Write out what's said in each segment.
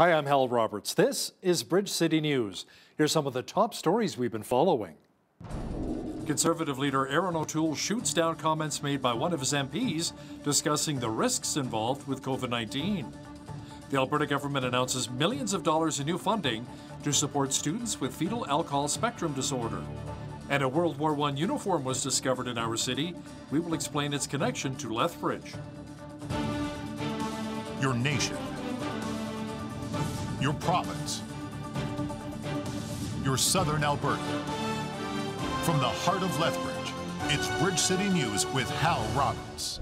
Hi, I'm Hal Roberts. This is Bridge City News. Here's some of the top stories we've been following. Conservative leader Aaron O'Toole shoots down comments made by one of his MPs discussing the risks involved with COVID-19. The Alberta government announces millions of dollars in new funding to support students with fetal alcohol spectrum disorder. And a World War I uniform was discovered in our city. We will explain its connection to Lethbridge. Your nation, your province, your southern Alberta. From the heart of Lethbridge, it's Bridge City News with Hal Roberts.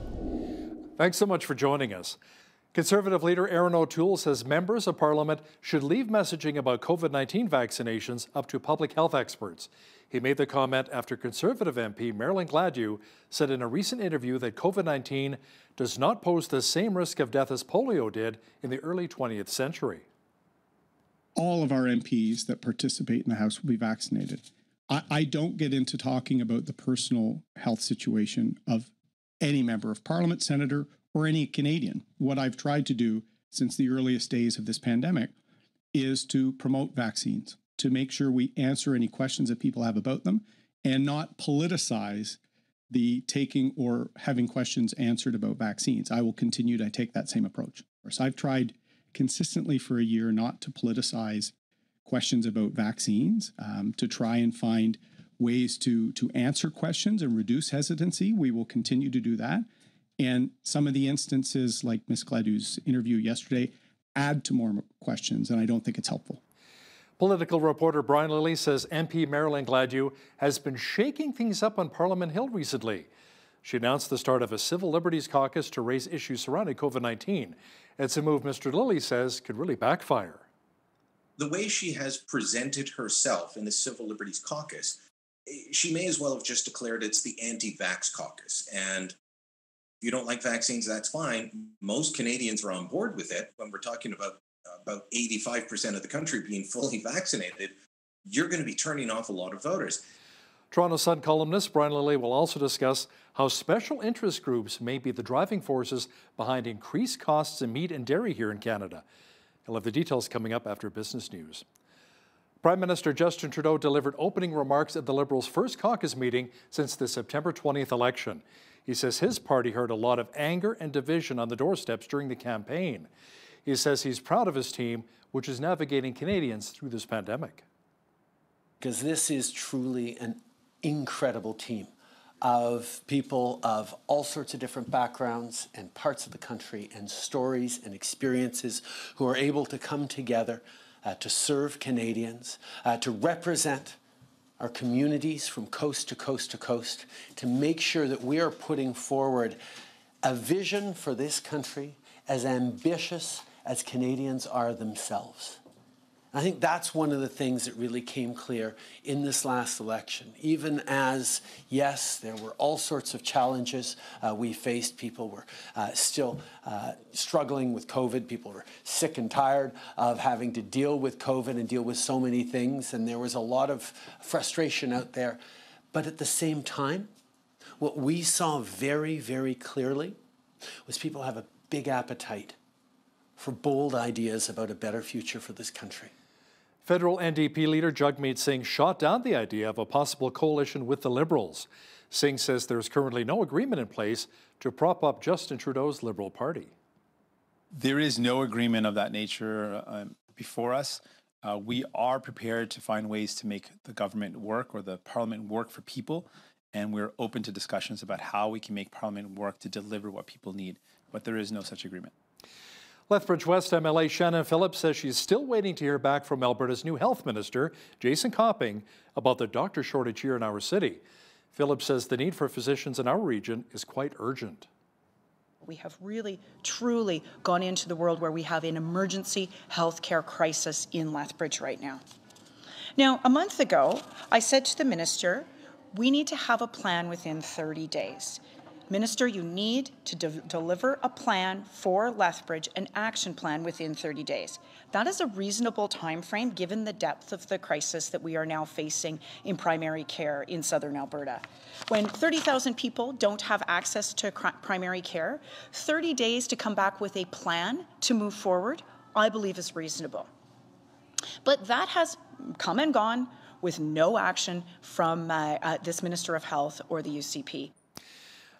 Thanks so much for joining us. Conservative leader Aaron O'Toole says members of Parliament should leave messaging about COVID-19 vaccinations up to public health experts. He made the comment after Conservative MP Marilyn Gladu said in a recent interview that COVID-19 does not pose the same risk of death as polio did in the early 20th century. All of our MPs that participate in the House will be vaccinated. I don't get into talking about the personal health situation of any member of Parliament, senator, or any Canadian. What I've tried to do since the earliest days of this pandemic is to promote vaccines, to make sure we answer any questions that people have about them and not politicize the taking or having questions answered about vaccines. I will continue to take that same approach. So I've tried consistently for a year not to politicize questions about vaccines, to try and find ways to answer questions and reduce hesitancy. We will continue to do that. And some of the instances, like Ms. Gladu's interview yesterday, add to more questions, and I don't think it's helpful. Political reporter Brian Lilly says MP Marilyn Gladu has been shaking things up on Parliament Hill recently. She announced the start of a civil liberties caucus to raise issues surrounding COVID-19. It's a move Mr. Lilly says could really backfire. The way she has presented herself in the Civil Liberties Caucus, she may as well have just declared it's the anti-vax caucus. And if you don't like vaccines, that's fine. Most Canadians are on board with it. When we're talking about 85% of the country being fully vaccinated, you're going to be turning off a lot of voters. Toronto Sun columnist Brian Lilly will also discuss how special interest groups may be the driving forces behind increased costs in meat and dairy here in Canada. He'll have the details coming up after business news. Prime Minister Justin Trudeau delivered opening remarks at the Liberals' first caucus meeting since the September 20th election. He says his party heard a lot of anger and division on the doorsteps during the campaign. He says he's proud of his team, which is navigating Canadians through this pandemic. Because this is truly an incredible team of people of all sorts of different backgrounds and parts of the country and stories and experiences who are able to come together to serve Canadians, to represent our communities from coast to coast to coast, to make sure that we are putting forward a vision for this country as ambitious as Canadians are themselves. I think that's one of the things that really came clear in this last election. Even as, yes, there were all sorts of challenges we faced. People were still struggling with COVID. People were sick and tired of having to deal with COVID and deal with so many things. And there was a lot of frustration out there. But at the same time, what we saw very, very clearly was people have a big appetite for bold ideas about a better future for this country. Federal NDP leader Jagmeet Singh shot down the idea of a possible coalition with the Liberals. Singh says there's currently no agreement in place to prop up Justin Trudeau's Liberal Party. There is no agreement of that nature before us. We are prepared to find ways to make the government work or the Parliament work for people, and we're open to discussions about how we can make Parliament work to deliver what people need. But there is no such agreement. Lethbridge West MLA Shannon Phillips says she's still waiting to hear back from Alberta's new health minister, Jason Copping, about the doctor shortage here in our city. Phillips says the need for physicians in our region is quite urgent. We have really, truly gone into the world where we have an emergency healthcare crisis in Lethbridge right now. Now, a month ago, I said to the minister, we need to have a plan within 30 days. Minister, you need to deliver a plan for Lethbridge, an action plan within 30 days. That is a reasonable time frame given the depth of the crisis that we are now facing in primary care in southern Alberta. When 30,000 people don't have access to primary care, 30 days to come back with a plan to move forward I believe is reasonable. But that has come and gone with no action from this Minister of Health or the UCP.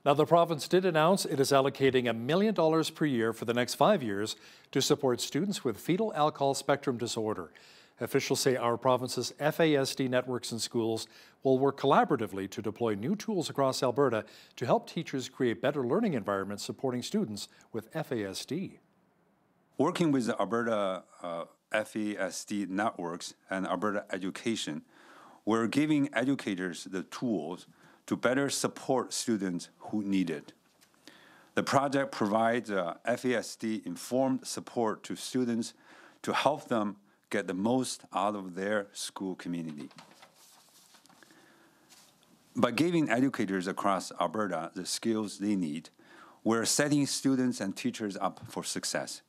Now, the province did announce it is allocating $1 million per year for the next 5 years to support students with fetal alcohol spectrum disorder. Officials say our province's FASD networks and schools will work collaboratively to deploy new tools across Alberta to help teachers create better learning environments supporting students with FASD. Working with the Alberta FASD networks and Alberta Education, we're giving educators the tools to better support students who need it. The project provides FASD-informed support to students to help them get the most out of their school community. By giving educators across Alberta the skills they need, we're setting students and teachers up for success.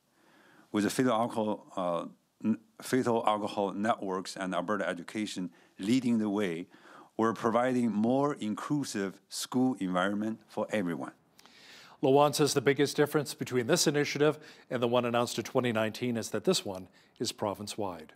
With the fetal alcohol networks and Alberta Education leading the way, we're providing more inclusive school environment for everyone. Lawan says the biggest difference between this initiative and the one announced in 2019 is that this one is province-wide.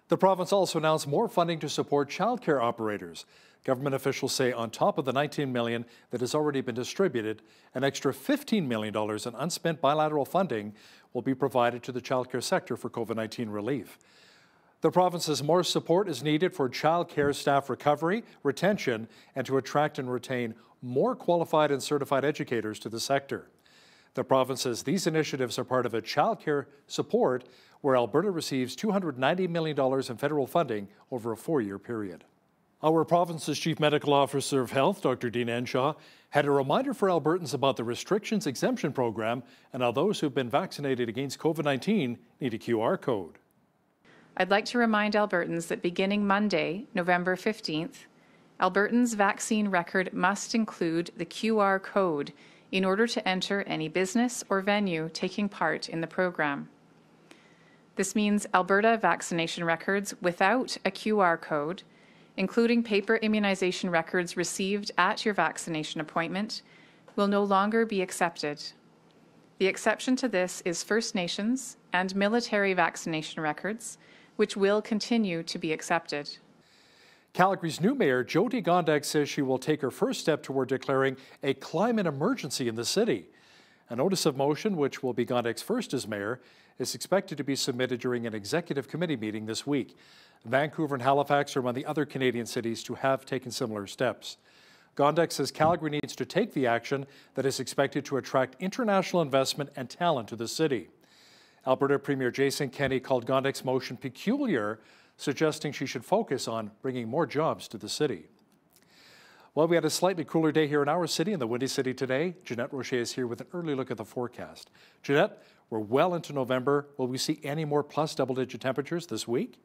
The province also announced more funding to support childcare operators. Government officials say on top of the $19 million that has already been distributed, an extra $15 million in unspent bilateral funding will be provided to the childcare sector for COVID-19 relief. The province says more support is needed for childcare staff recovery, retention, and to attract and retain more qualified and certified educators to the sector. The province says these initiatives are part of a childcare support where Alberta receives $290 million in federal funding over a 4-year period. Our province's Chief Medical Officer of Health, Dr. Dean Enshaw, had a reminder for Albertans about the restrictions exemption program and how those who've been vaccinated against COVID-19 need a QR code. I'd like to remind Albertans that beginning Monday, November 15th, Albertans' vaccine record must include the QR code in order to enter any business or venue taking part in the program. This means Alberta vaccination records without a QR code, including paper immunization records received at your vaccination appointment, will no longer be accepted. The exception to this is First Nations and military vaccination records, which will continue to be accepted. Calgary's new mayor, Jyoti Gondek, says she will take her first step toward declaring a climate emergency in the city. A notice of motion, which will be Gondek's first as mayor, is expected to be submitted during an executive committee meeting this week. Vancouver and Halifax are among the other Canadian cities to have taken similar steps. Gondek says Calgary needs to take the action that is expected to attract international investment and talent to the city. Alberta Premier Jason Kenney called Gondek's motion peculiar, suggesting she should focus on bringing more jobs to the city. Well, we had a slightly cooler day here in our city, in the Windy City today. Jeanette Rocher is here with an early look at the forecast. Jeanette, we're well into November. Will we see any more plus double-digit temperatures this week?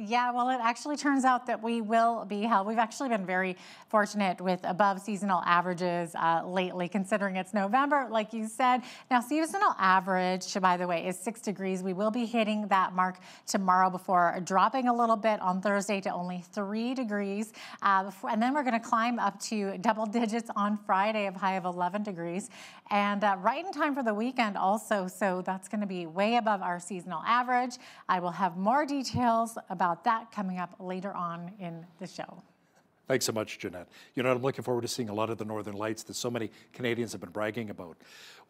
Yeah, well, it actually turns out that we will be held. We've actually been very fortunate with above seasonal averages lately, considering it's November, like you said. Now, seasonal average, by the way, is 6 degrees. We will be hitting that mark tomorrow before dropping a little bit on Thursday to only 3 degrees. And then we're going to climb up to double digits on Friday, of high of 11 degrees. And right in time for the weekend also, so that's going to be way above our seasonal average. I will have more details about that coming up later on in the show. Thanks so much, Jeanette. You know, I'm looking forward to seeing a lot of the Northern Lights that so many Canadians have been bragging about.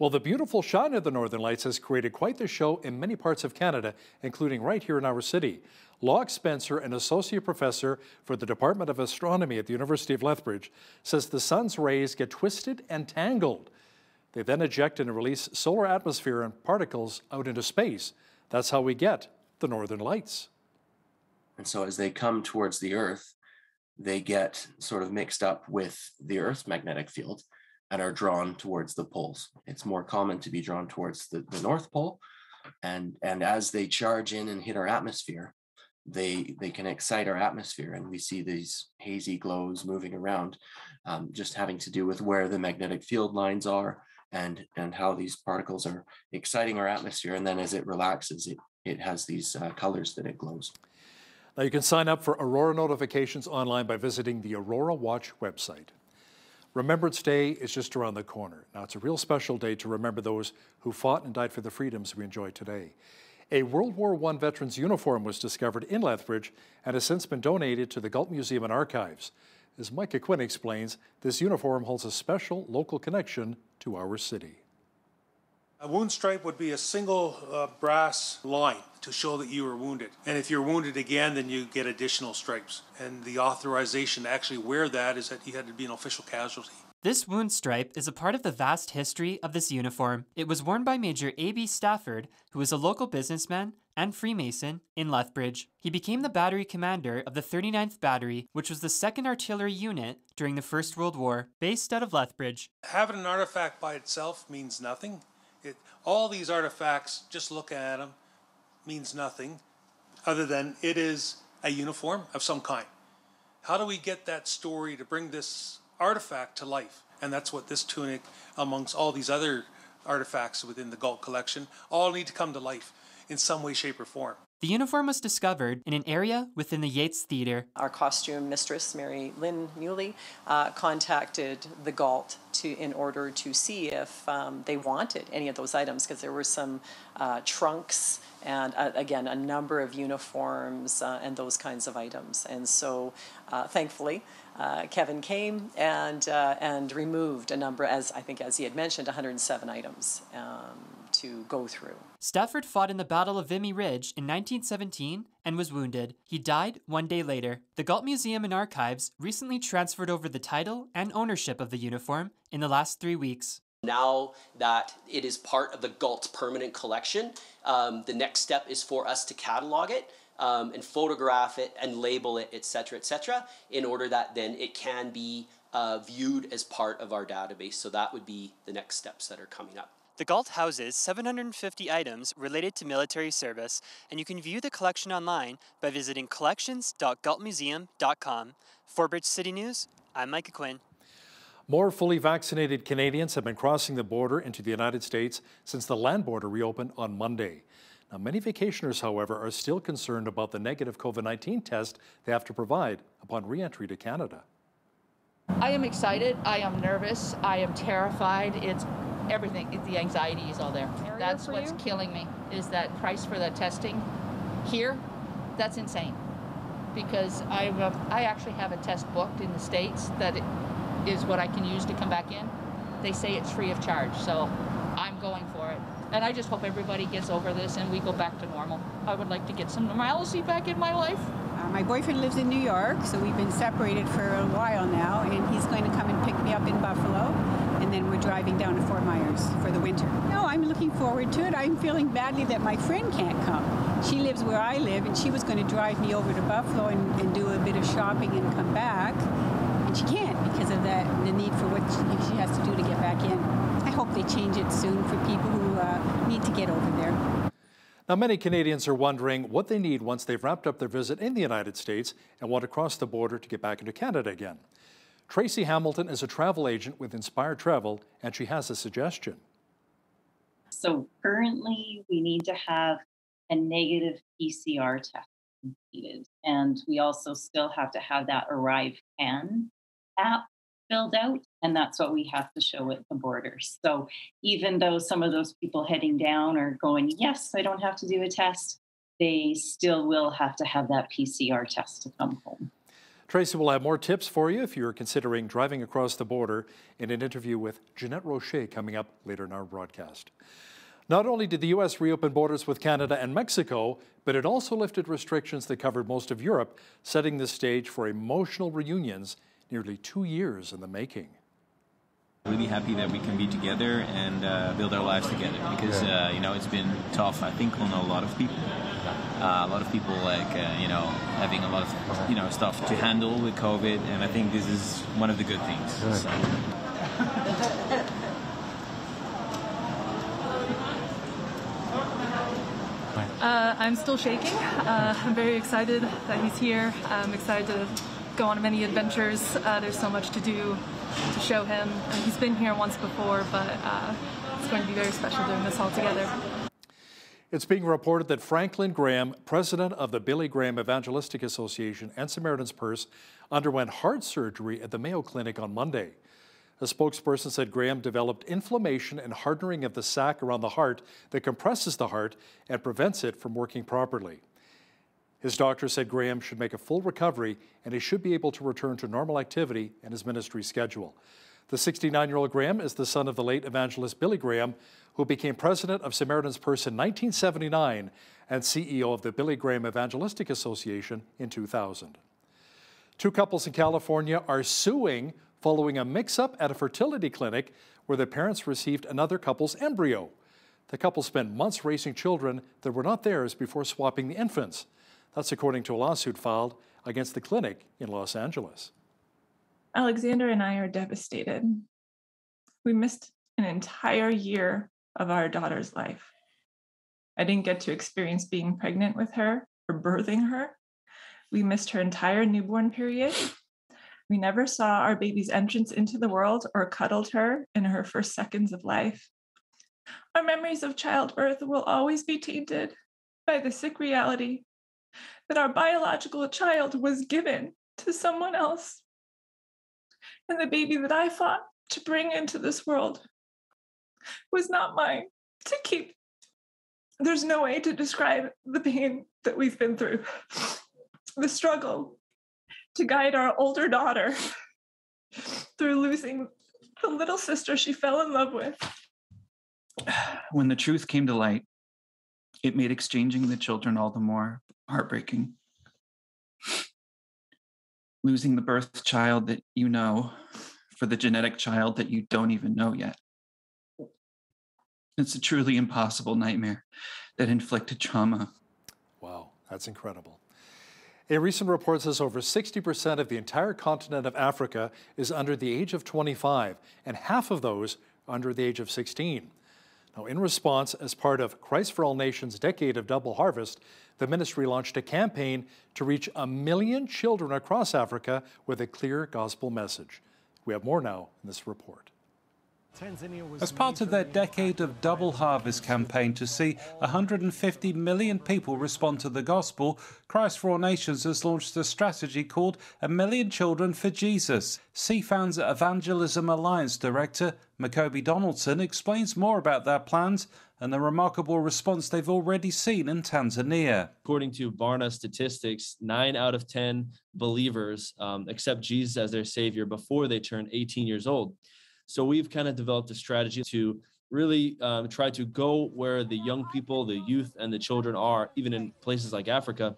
Well, the beautiful shine of the Northern Lights has created quite the show in many parts of Canada, including right here in our city. Locke Spencer, an associate professor for the Department of Astronomy at the University of Lethbridge, says the sun's rays get twisted and tangled. They then eject and release solar atmosphere and particles out into space. That's how we get the Northern Lights. And so as they come towards the Earth, they get sort of mixed up with the Earth's magnetic field and are drawn towards the poles. It's more common to be drawn towards the North Pole. And as they charge in and hit our atmosphere, they can excite our atmosphere. And we see these hazy glows moving around, just having to do with where the magnetic field lines are and how these particles are exciting our atmosphere. And then as it relaxes, it has these colors that it glows. Now, you can sign up for Aurora notifications online by visiting the Aurora Watch website. Remembrance Day is just around the corner. Now, it's a real special day to remember those who fought and died for the freedoms we enjoy today. A World War I veteran's uniform was discovered in Lethbridge and has since been donated to the Galt Museum and Archives. As Micah Quinn explains, this uniform holds a special local connection to our city. A wound stripe would be a single brass line to show that you were wounded. And if you're wounded again, then you get additional stripes. And the authorization to actually wear that is that you had to be an official casualty. This wound stripe is a part of the vast history of this uniform. It was worn by Major A.B. Stafford, who was a local businessman and Freemason in Lethbridge. He became the battery commander of the 39th Battery, which was the 2nd Artillery Unit during the First World War, based out of Lethbridge. Having an artifact by itself means nothing. All these artifacts, just looking at them, means nothing other than it is a uniform of some kind. How do we get that story to bring this artifact to life? And that's what this tunic, amongst all these other artifacts within the Galt collection, all need to come to life in some way, shape, or form. The uniform was discovered in an area within the Yates Theatre. Our costume mistress, Mary Lynn Muley, contacted the Galt in order to see if they wanted any of those items, because there were some trunks and, again, a number of uniforms and those kinds of items. And so, thankfully, Kevin came and removed a number, as he had mentioned, 107 items to go through. Stafford fought in the Battle of Vimy Ridge in 1917 and was wounded. He died 1 day later. The Galt Museum and Archives recently transferred over the title and ownership of the uniform in the last 3 weeks. Now that it is part of the Galt permanent collection, the next step is for us to catalog it and photograph it and label it, etc., in order that then it can be viewed as part of our database. So that would be the next steps that are coming up. The Galt houses 750 items related to military service, and you can view the collection online by visiting collections.galtmuseum.com. For Bridge City News, I'm Micah Quinn. More fully vaccinated Canadians have been crossing the border into the United States since the land border reopened on Monday. Now, many vacationers, however, are still concerned about the negative COVID-19 test they have to provide upon re-entry to Canada. I am excited. I am nervous. I am terrified. It's everything. The anxiety is all there. That's what's killing me, is that price for the testing here. That's insane. Because I actually have a test booked in the States that is what I can use to come back in. They say it's free of charge, so I'm going for it. And I just hope everybody gets over this and we go back to normal. I would like to get some normalcy back in my life. My boyfriend lives in New York, so we've been separated for a while now, and he's going to come and pick me up in Buffalo, and then we're driving down to Fort Myers for the winter. No, I'm looking forward to it. I'm feeling badly that my friend can't come. She lives where I live, and she was going to drive me over to Buffalo and do a bit of shopping and come back, and she can't because of the need for what she has to do to get back in. I hope they change it soon for people who need to get over there. Now, many Canadians are wondering what they need once they've wrapped up their visit in the United States and want to cross the border to get back into Canada again. Tracy Hamilton is a travel agent with Inspire Travel, and she has a suggestion. So currently, we need to have a negative PCR test completed, and we also still have to have that Arrive Can app filled out, and that's what we have to show at the border. So even though some of those people heading down are going, yes, I don't have to do a test, they still will have to have that PCR test to come home. Tracy will have more tips for you if you're considering driving across the border in an interview with Jeanette Rocher coming up later in our broadcast. Not only did the U.S. reopen borders with Canada and Mexico, but it also lifted restrictions that covered most of Europe, setting the stage for emotional reunions nearly 2 years in the making. Really happy that we can be together and build our lives together because, it's been tough, I think, on a lot of people. A lot of people, having a lot of, stuff to handle with COVID, and I think this is one of the good things. So. I'm still shaking. I'm very excited that he's here. I'm excited to go on many adventures. There's so much to do to show him. And he's been here once before, but it's going to be very special doing this all together. It's being reported that Franklin Graham, president of the Billy Graham Evangelistic Association and Samaritan's Purse, underwent heart surgery at the Mayo Clinic on Monday. A spokesperson said Graham developed inflammation and hardening of the sac around the heart that compresses the heart and prevents it from working properly. His doctor said Graham should make a full recovery and he should be able to return to normal activity and his ministry schedule. The 69-year-old Graham is the son of the late evangelist Billy Graham, who became president of Samaritan's Purse in 1979 and CEO of the Billy Graham Evangelistic Association in 2000. Two couples in California are suing following a mix-up at a fertility clinic where the parents received another couple's embryo. The couple spent months raising children that were not theirs before swapping the infants. That's according to a lawsuit filed against the clinic in Los Angeles. Alexander and I are devastated. We missed an entire year of our daughter's life. I didn't get to experience being pregnant with her or birthing her. We missed her entire newborn period. We never saw our baby's entrance into the world or cuddled her in her first seconds of life. Our memories of childbirth will always be tainted by the sick reality that our biological child was given to someone else. And the baby that I fought to bring into this world was not mine to keep. There's no way to describe the pain that we've been through. The struggle to guide our older daughter through losing the little sister she fell in love with. When the truth came to light, it made exchanging the children all the more heartbreaking. Losing the birth child that you know for the genetic child that you don't even know yet. It's a truly impossible nightmare that inflicted trauma. Wow, that's incredible. A recent report says over 60% of the entire continent of Africa is under the age of 25, and half of those under the age of 16. Now, in response, as part of Christ for All Nations' Decade of Double Harvest, the ministry launched a campaign to reach 1 million children across Africa with a clear gospel message. We have more now in this report. As part of their Decade of Double Harvest campaign to see 150 million people respond to the gospel, Christ for All Nations has launched a strategy called 1 Million Children for Jesus. CFAN's Evangelism Alliance Director, Makobi Donaldson, explains more about their plans and the remarkable response they've already seen in Tanzania. According to Barna statistics, 9 out of 10 believers accept Jesus as their savior before they turn 18 years old. So we've kind of developed a strategy to really try to go where the young people, the youth, and the children are, even in places like Africa,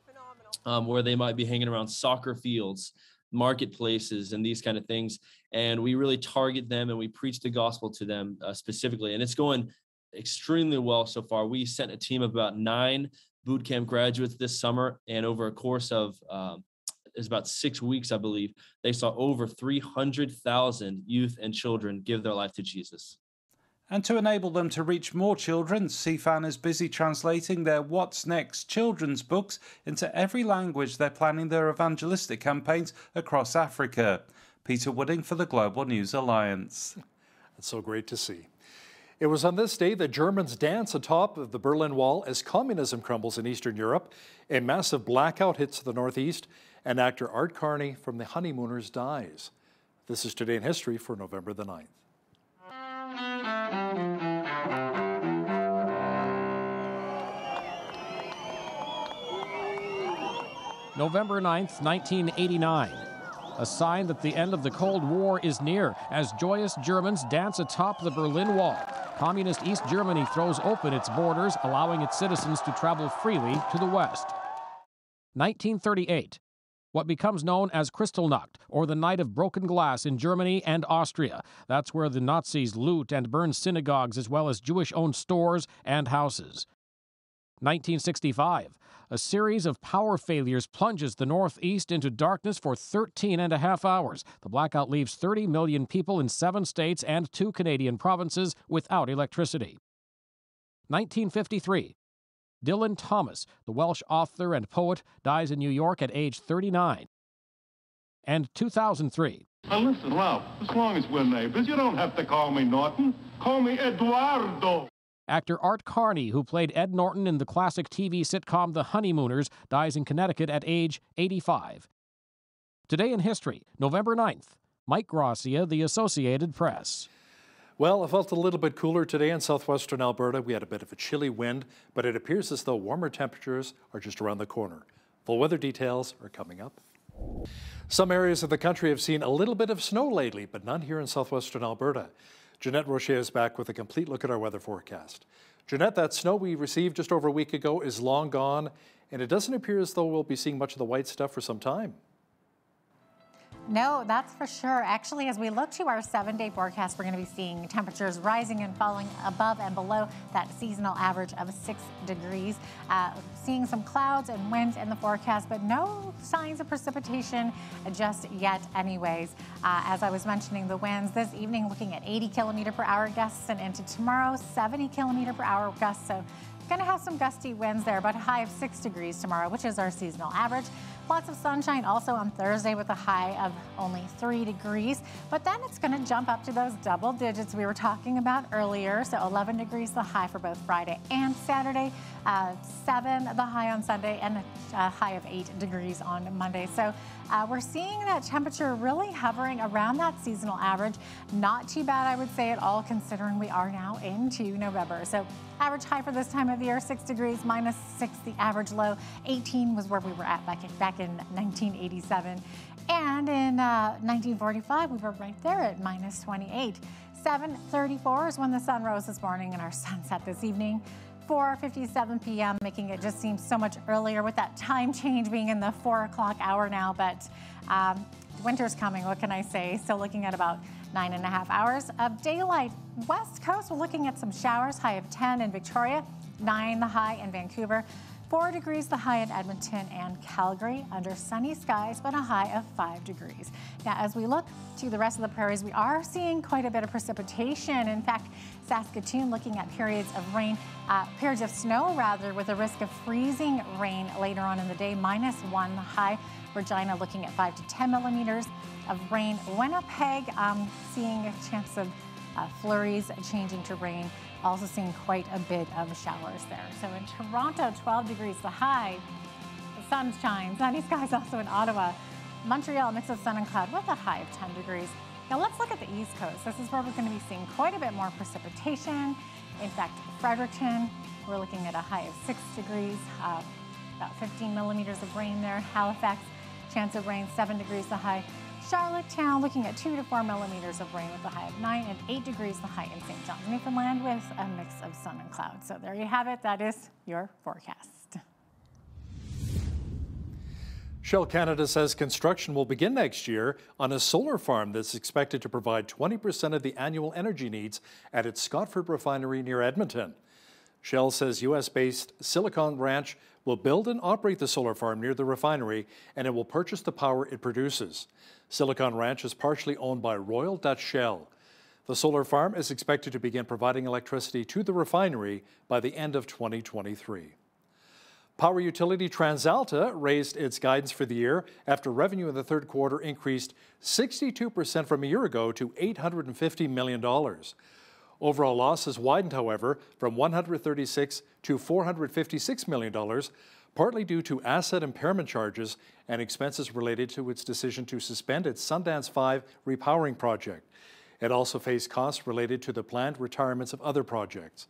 where they might be hanging around soccer fields, marketplaces, and these kind of things. And we really target them and we preach the gospel to them specifically. And it's going extremely well so far. We sent a team of about 9 boot camp graduates this summer, and over a course of it's about 6 weeks, I believe, they saw over 300,000 youth and children give their life to Jesus. And to enable them to reach more children, CFAN is busy translating their What's Next children's books into every language they're planning their evangelistic campaigns across Africa. Peter Wooding for the Global News Alliance. That's so great to see. It was on this day that Germans dance atop of the Berlin Wall as communism crumbles in Eastern Europe. A massive blackout hits the northeast, and actor Art Carney from The Honeymooners dies. This is Today in History for November the 9th. November 9th, 1989. A sign that the end of the Cold War is near as joyous Germans dance atop the Berlin Wall. Communist East Germany throws open its borders, allowing its citizens to travel freely to the west. 1938. What becomes known as Kristallnacht, or the Night of Broken Glass in Germany and Austria. That's where the Nazis loot and burn synagogues as well as Jewish-owned stores and houses. 1965. A series of power failures plunges the Northeast into darkness for 13.5 hours. The blackout leaves 30 million people in 7 states and 2 Canadian provinces without electricity. 1953. Dylan Thomas, the Welsh author and poet, dies in New York at age 39. And 2003. Now listen, Ralph, as long as we're neighbors, you don't have to call me Norton. Call me Eduardo. Actor Art Carney, who played Ed Norton in the classic TV sitcom The Honeymooners, dies in Connecticut at age 85. Today in history, November 9th, Mike Gracia, The Associated Press. Well, it felt a little bit cooler today in southwestern Alberta. We had a bit of a chilly wind, but it appears as though warmer temperatures are just around the corner. Full weather details are coming up. Some areas of the country have seen a little bit of snow lately, but none here in southwestern Alberta. Jeanette Rocher is back with a complete look at our weather forecast. Jeanette, that snow we received just over a week ago is long gone, and it doesn't appear as though we'll be seeing much of the white stuff for some time. No, that's for sure. Actually, as we look to our 7-day forecast, we're going to be seeing temperatures rising and falling above and below that seasonal average of 6 degrees. Seeing some clouds and winds in the forecast, but no signs of precipitation just yet anyways. As I was mentioning, the winds this evening looking at 80 kilometer per hour gusts, and into tomorrow, 70 kilometer per hour gusts. So going to have some gusty winds there, but a high of 6 degrees tomorrow, which is our seasonal average. Lots of sunshine also on Thursday with a high of only 3 degrees, but then it's going to jump up to those double digits we were talking about earlier. So 11 degrees the high for both Friday and Saturday, 7 the high on Sunday, and a high of 8 degrees on Monday. So we're seeing that temperature really hovering around that seasonal average. Not too bad, I would say, at all, considering we are now into November. So average high for this time of the year, 6 degrees, -6 the average low. 18 was where we were at back in 1987. And in 1945, we were right there at -28. 7:34 is when the sun rose this morning, and our sunset this evening. 4:57 p.m., making it just seem so much earlier with that time change being in the 4 o'clock hour now. But winter's coming, what can I say? Still looking at about 9.5 hours of daylight. West Coast, we're looking at some showers, high of 10 in Victoria, 9 the high in Vancouver, 4 degrees the high in Edmonton and Calgary, under sunny skies, but a high of 5 degrees. Now, as we look to the rest of the prairies, we are seeing quite a bit of precipitation. In fact, Saskatoon looking at periods of rain, periods of snow rather, with a risk of freezing rain later on in the day, -1 the high. Regina looking at 5 to 10 millimeters of rain. Winnipeg seeing a chance of flurries changing to rain. Also seeing quite a bit of showers there. So in Toronto, 12 degrees the high. The sunshine, sunny skies also in Ottawa. Montreal, mix of sun and cloud with a high of 10 degrees. Now let's look at the East Coast. This is where we're going to be seeing quite a bit more precipitation. In fact, Fredericton, we're looking at a high of 6 degrees, about 15 millimeters of rain there. Halifax, chance of rain, 7 degrees the high. Charlottetown looking at 2 to 4 millimeters of rain with a high of 9, and 8 degrees the high in St. John's, Newfoundland, with a mix of sun and clouds. So there you have it. That is your forecast. Shell Canada says construction will begin next year on a solar farm that's expected to provide 20% of the annual energy needs at its Scotford refinery near Edmonton. Shell says U.S.-based Silicon Ranch will build and operate the solar farm near the refinery, and it will purchase the power it produces. Silicon Ranch is partially owned by Royal Dutch Shell. The solar farm is expected to begin providing electricity to the refinery by the end of 2023. Power utility TransAlta raised its guidance for the year after revenue in the third quarter increased 62% from a year ago to $850 million. Overall losses widened, however, from $136 to $456 million, partly due to asset impairment charges and expenses related to its decision to suspend its Sundance 5 repowering project. It also faced costs related to the planned retirements of other projects.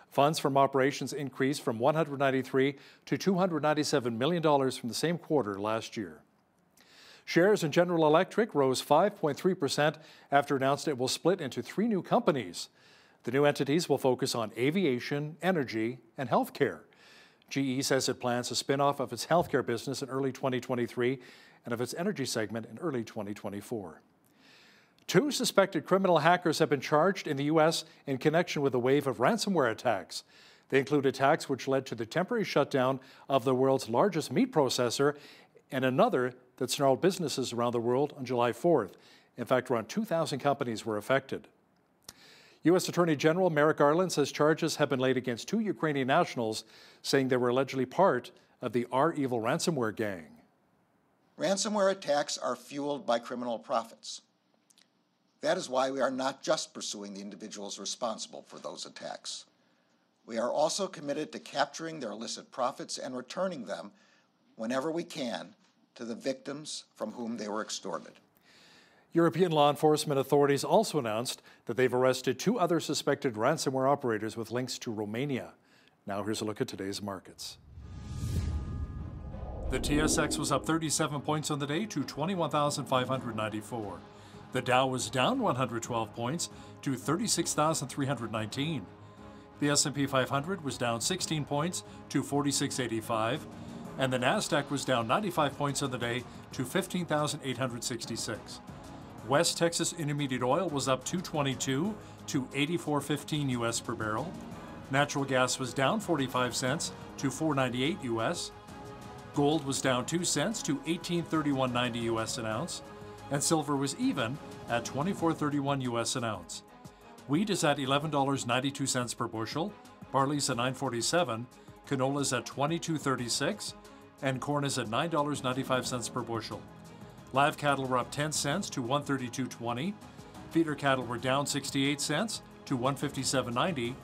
Funds from operations increased from $193 to $297 million from the same quarter last year. Shares in General Electric rose 5.3% after announcing it will split into 3 new companies. The new entities will focus on aviation, energy, and healthcare. GE says it plans a spin-off of its healthcare business in early 2023 and of its energy segment in early 2024. 2 suspected criminal hackers have been charged in the U.S. in connection with a wave of ransomware attacks. They include attacks which led to the temporary shutdown of the world's largest meat processor and another that snarled businesses around the world on July 4th. In fact, around 2,000 companies were affected. U.S. Attorney General Merrick Garland says charges have been laid against 2 Ukrainian nationals, saying they were allegedly part of the R-Evil ransomware gang. Ransomware attacks are fueled by criminal profits. That is why we are not just pursuing the individuals responsible for those attacks. We are also committed to capturing their illicit profits and returning them whenever we can to the victims from whom they were extorted. European law enforcement authorities also announced that they've arrested 2 other suspected ransomware operators with links to Romania. Now here's a look at today's markets. The TSX was up 37 points on the day to 21,594. The Dow was down 112 points to 36,319. The S&P 500 was down 16 points to 4685, and the Nasdaq was down 95 points on the day to 15,866. West Texas Intermediate Oil was up 222 to 84.15 US per barrel. Natural gas was down 45 cents to 4.98 US. Gold was down 2 cents to 18.3190 US an ounce, and silver was even at 24.31 US an ounce. Wheat is at $11.92 per bushel, barley's at $9.47, canola's at $22.36, and corn is at $9.95 per bushel. Live cattle were up 10 cents to $132.20, feeder cattle were down 68 cents to $157.90,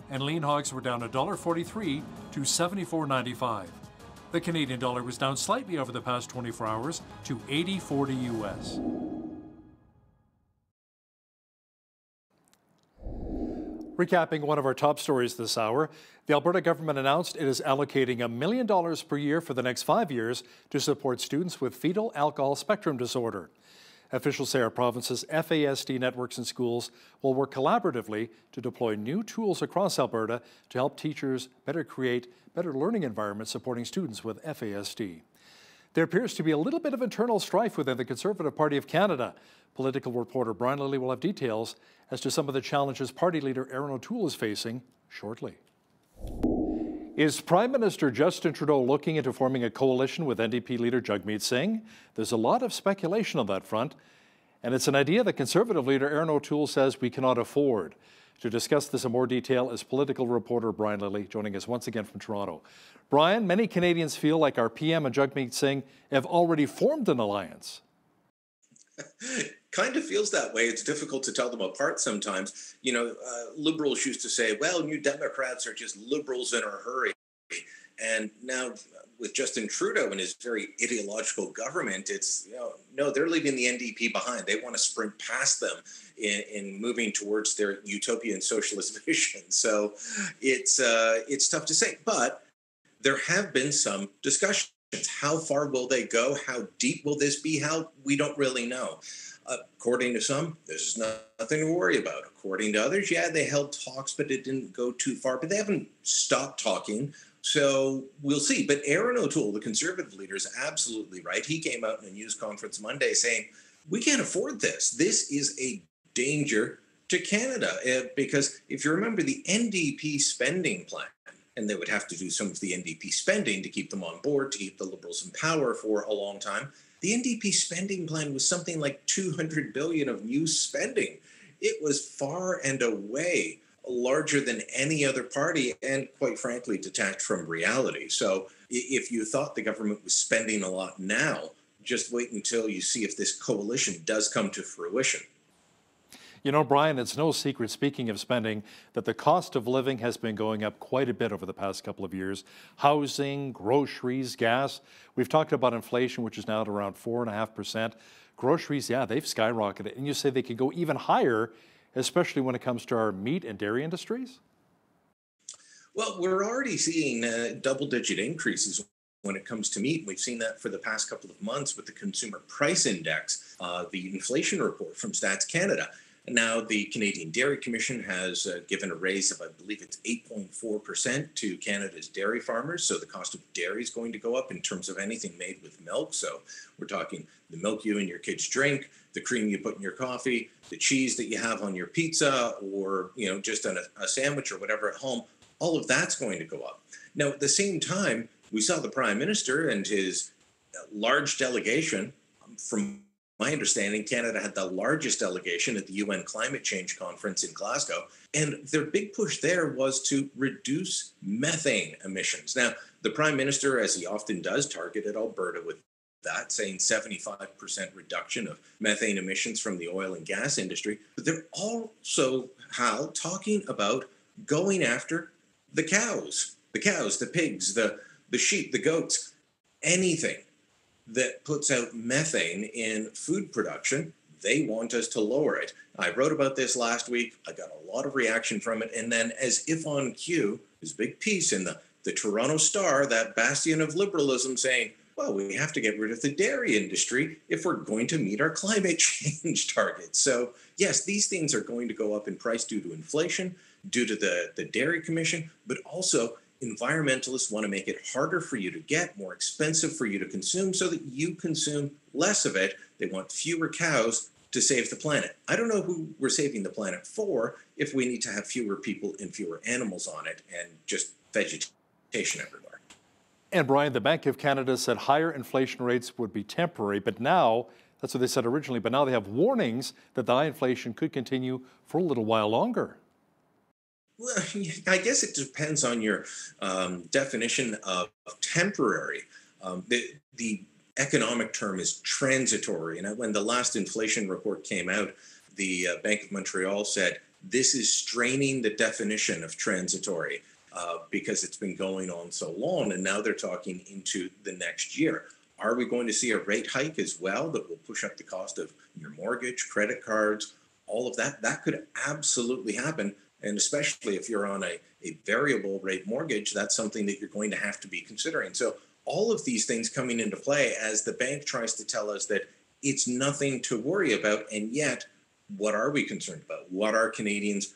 and lean hogs were down $1.43 to $74.95. The Canadian dollar was down slightly over the past 24 hours to 80.40 US. Recapping one of our top stories this hour, the Alberta government announced it is allocating $1 million per year for the next 5 years to support students with fetal alcohol spectrum disorder. Officials say our province's FASD networks and schools will work collaboratively to deploy new tools across Alberta to help teachers create better learning environments supporting students with FASD. There appears to be a little bit of internal strife within the Conservative Party of Canada. Political reporter Brian Lilly will have details as to some of the challenges party leader Erin O'Toole is facing shortly. Is Prime Minister Justin Trudeau looking into forming a coalition with NDP leader Jagmeet Singh? There's a lot of speculation on that front, and it's an idea that Conservative leader Erin O'Toole says we cannot afford. To discuss this in more detail is political reporter Brian Lilly, joining us once again from Toronto. Brian, many Canadians feel like our PM and Jagmeet Singh have already formed an alliance. Kind of feels that way. It's difficult to tell them apart sometimes. You know, liberals used to say, well, New Democrats are just liberals in a hurry. And now with Justin Trudeau and his very ideological government, it's, no, they're leaving the NDP behind. They want to sprint past them in moving towards their utopian socialist vision. So it's tough to say. But there have been some discussions. How far will they go? How deep will this be? We don't really know. According to some, there's nothing to worry about. According to others, yeah, they held talks, but it didn't go too far. But they haven't stopped talking, so we'll see. But Erin O'Toole, the Conservative leader, is absolutely right. He came out in a news conference Monday saying, we can't afford this. This is a danger to Canada. Because if you remember the NDP spending plan, and they would have to do some of the NDP spending to keep them on board, to keep the Liberals in power for a long time. The NDP spending plan was something like $200 billion of new spending. It was far and away larger than any other party and, quite frankly, detached from reality. So if you thought the government was spending a lot now, just wait until you see if this coalition does come to fruition. You know, Brian, it's no secret, speaking of spending, that the cost of living has been going up quite a bit over the past couple of years. Housing, groceries, gas. We've talked about inflation, which is now at around 4.5%. Groceries, yeah, they've skyrocketed. And you say they could go even higher, especially when it comes to our meat and dairy industries? Well, we're already seeing double-digit increases when it comes to meat. We've seen that for the past couple of months with the Consumer Price Index, the inflation report from Stats Canada. Now, the Canadian Dairy Commission has given a raise of, I believe it's 8.4% to Canada's dairy farmers. So the cost of dairy is going to go up in terms of anything made with milk. So we're talking the milk you and your kids drink, the cream you put in your coffee, the cheese that you have on your pizza, or, just on a sandwich or whatever at home. All of that's going to go up. Now, at the same time, we saw the Prime Minister and his large delegation from my understanding, Canada had the largest delegation at the UN Climate Change Conference in Glasgow, and their big push there was to reduce methane emissions. Now, the Prime Minister, as he often does, targeted Alberta with that, saying 75% reduction of methane emissions from the oil and gas industry. But they're also, Hal, talking about going after the cows, the pigs, the sheep, the goats, anything that puts out methane in food production. They want us to lower it. I wrote about this last week. I got a lot of reaction from it. And then, as if on cue, this big piece in the Toronto Star, that bastion of liberalism, saying, well, we have to get rid of the dairy industry if we're going to meet our climate change targets. So, yes, these things are going to go up in price due to inflation, due to the Dairy Commission, but also environmentalists want to make it harder for you to get, more expensive for you to consume, so that you consume less of it. They want fewer cows to save the planet. I don't know who we're saving the planet for if we need to have fewer people and fewer animals on it and just vegetation everywhere. And Brian, the Bank of Canada said higher inflation rates would be temporary, but now, that's what they said originally, but now they have warnings that the high inflation could continue for a little while longer. Well, I guess it depends on your definition of temporary. The economic term is transitory. And when the last inflation report came out, the Bank of Montreal said this is straining the definition of transitory because it's been going on so long. And now they're talking into the next year. Are we going to see a rate hike as well that will push up the cost of your mortgage, credit cards, all of that? That could absolutely happen. And especially if you're on a variable rate mortgage, that's something that you're going to have to be considering. So all of these things coming into play as the bank tries to tell us that it's nothing to worry about. And yet, what are we concerned about? What are Canadians,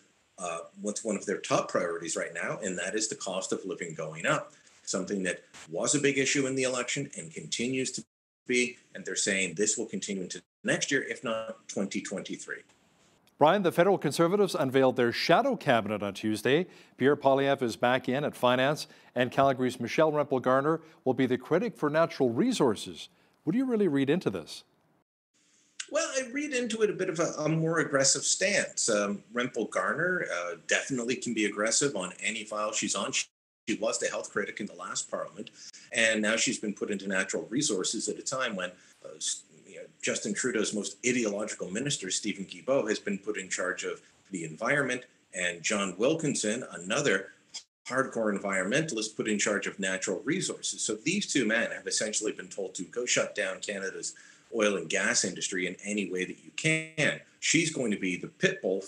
what's one of their top priorities right now? And that is the cost of living going up, something that was a big issue in the election and continues to be. And they're saying this will continue into next year, if not 2023. Brian, the federal Conservatives unveiled their shadow cabinet on Tuesday. Pierre Poilievre is back in at Finance, and Calgary's Michelle Rempel-Garner will be the critic for natural resources. What do you really read into this? Well, I read into it a bit of a more aggressive stance. Rempel-Garner definitely can be aggressive on any file she's on. She was the health critic in the last parliament, and now she's been put into natural resources at a time when Justin Trudeau's most ideological minister, Stephen Guilbeault, has been put in charge of the environment, and John Wilkinson, another hardcore environmentalist, put in charge of natural resources. So these two men have essentially been told to go shut down Canada's oil and gas industry in any way that you can. She's going to be the pit bull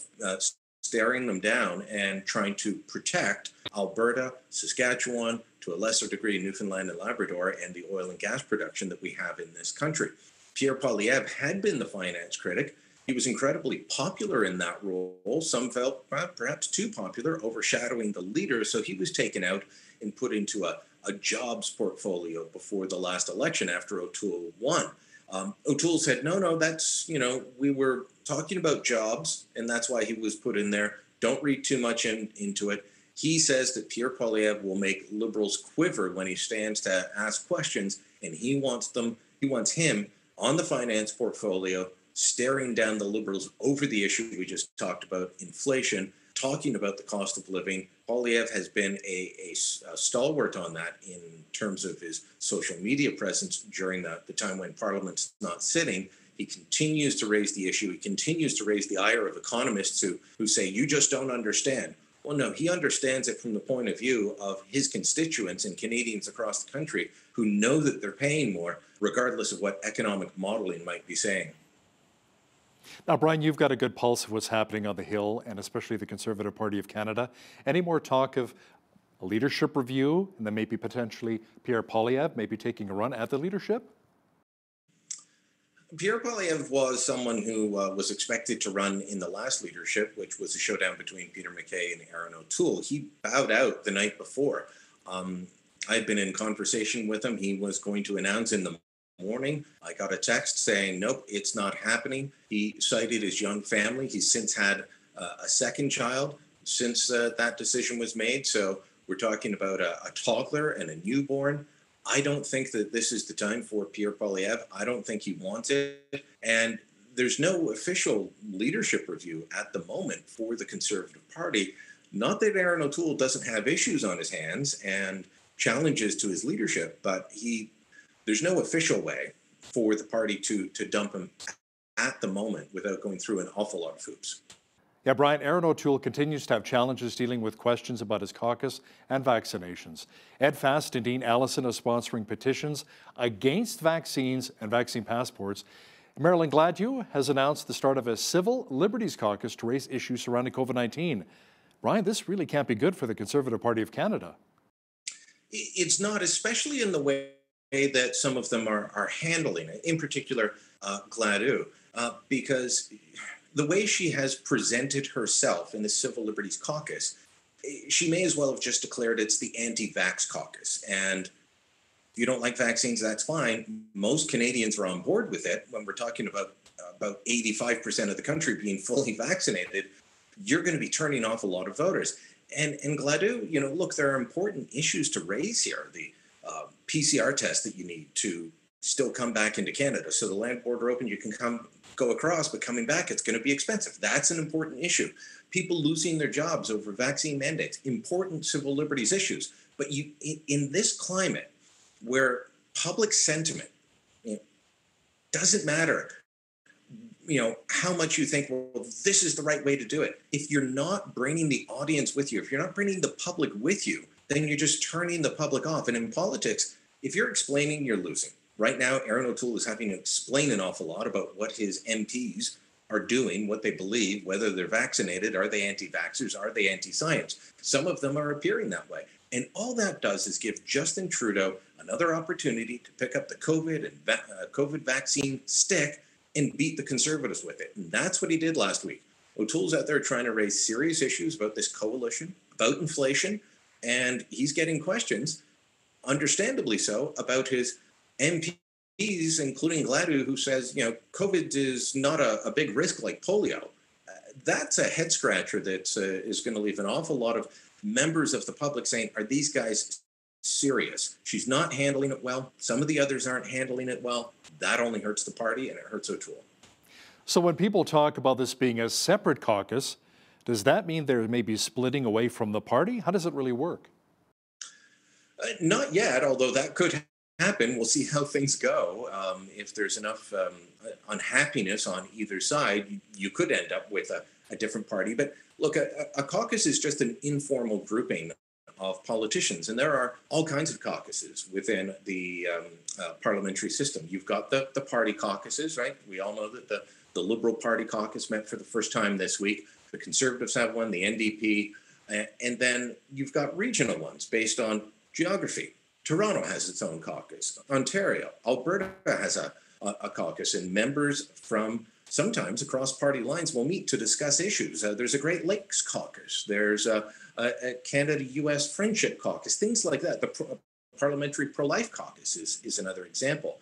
staring them down and trying to protect Alberta, Saskatchewan, to a lesser degree Newfoundland and Labrador, and the oil and gas production that we have in this country. Pierre Poilievre had been the finance critic. He was incredibly popular in that role. Some felt perhaps too popular, overshadowing the leader. So he was taken out and put into a jobs portfolio before the last election after O'Toole won. O'Toole said, no, that's, we were talking about jobs, and that's why he was put in there. Don't read too much into it. He says that Pierre Poilievre will make Liberals quiver when he stands to ask questions, and he wants him on the finance portfolio, staring down the Liberals over the issue we just talked about, inflation, talking about the cost of living. Poilievre has been a stalwart on that in terms of his social media presence during the time when Parliament's not sitting. He continues to raise the issue. He continues to raise the ire of economists who say, you just don't understand. Well, no, he understands it from the point of view of his constituents and Canadians across the country who know that they're paying more, regardless of what economic modeling might be saying. Now, Brian, you've got a good pulse of what's happening on the Hill, and especially the Conservative Party of Canada. Any more talk of a leadership review, and then maybe potentially Pierre Poilievre maybe taking a run at the leadership? Pierre Poilievre was someone who was expected to run in the last leadership, which was a showdown between Peter MacKay and Aaron O'Toole. He bowed out the night before. I'd been in conversation with him. He was going to announce in the morning. I got a text saying, nope, it's not happening. He cited his young family. He's since had a second child since that decision was made. So we're talking about a toddler and a newborn. I don't think that this is the time for Pierre Poilievre. I don't think he wants it. And there's no official leadership review at the moment for the Conservative Party. Not that Aaron O'Toole doesn't have issues on his hands and challenges to his leadership, but there's no official way for the party to dump him at the moment without going through an awful lot of hoops. Yeah, Brian, Aaron O'Toole continues to have challenges dealing with questions about his caucus and vaccinations. Ed Fast and Dean Allison are sponsoring petitions against vaccines and vaccine passports. Marilyn Gladue has announced the start of a civil liberties caucus to raise issues surrounding COVID-19. Brian, this really can't be good for the Conservative Party of Canada. It's not, especially in the way that some of them are handling it, in particular Gladue, because the way she has presented herself in the Civil Liberties Caucus, she may as well have just declared it's the anti-vax caucus. And if you don't like vaccines, that's fine. Most Canadians are on board with it. When we're talking about 85% of the country being fully vaccinated, you're going to be turning off a lot of voters. And Gladue, look, there are important issues to raise here. The PCR test that you need to still come back into Canada. So the land border open, you can go across, but coming back, it's going to be expensive. That's an important issue. People losing their jobs over vaccine mandates, important civil liberties issues. But in this climate where public sentiment doesn't matter, how much you think, well, this is the right way to do it. If you're not bringing the audience with you, if you're not bringing the public with you, then you're just turning the public off. And in politics, if you're explaining, you're losing. Right now, Aaron O'Toole is having to explain an awful lot about what his MPs are doing, what they believe, whether they're vaccinated, are they anti-vaxxers, are they anti-science? Some of them are appearing that way. And all that does is give Justin Trudeau another opportunity to pick up the COVID vaccine stick and beat the Conservatives with it. And that's what he did last week. O'Toole's out there trying to raise serious issues about this coalition, about inflation, and he's getting questions, understandably so, about his MPs, including Gladue, who says, COVID is not a big risk like polio. That's a head scratcher that is going to leave an awful lot of members of the public saying, are these guys serious? She's not handling it well. Some of the others aren't handling it well. That only hurts the party and it hurts O'Toole. So when people talk about this being a separate caucus, does that mean there may be splitting away from the party? How does it really work? Not yet, although that could happen. We'll see how things go. If there's enough unhappiness on either side, you could end up with a different party. But look, a caucus is just an informal grouping of politicians, and there are all kinds of caucuses within the parliamentary system. You've got the party caucuses, right? We all know that the Liberal Party caucus met for the first time this week. The Conservatives have one, the NDP, and then you've got regional ones based on geography. Toronto has its own caucus. Ontario, Alberta has a caucus, and members from sometimes across party lines will meet to discuss issues. There's a Great Lakes caucus. There's a Canada-U.S. Friendship Caucus, things like that. The Parliamentary Pro-Life Caucus is another example.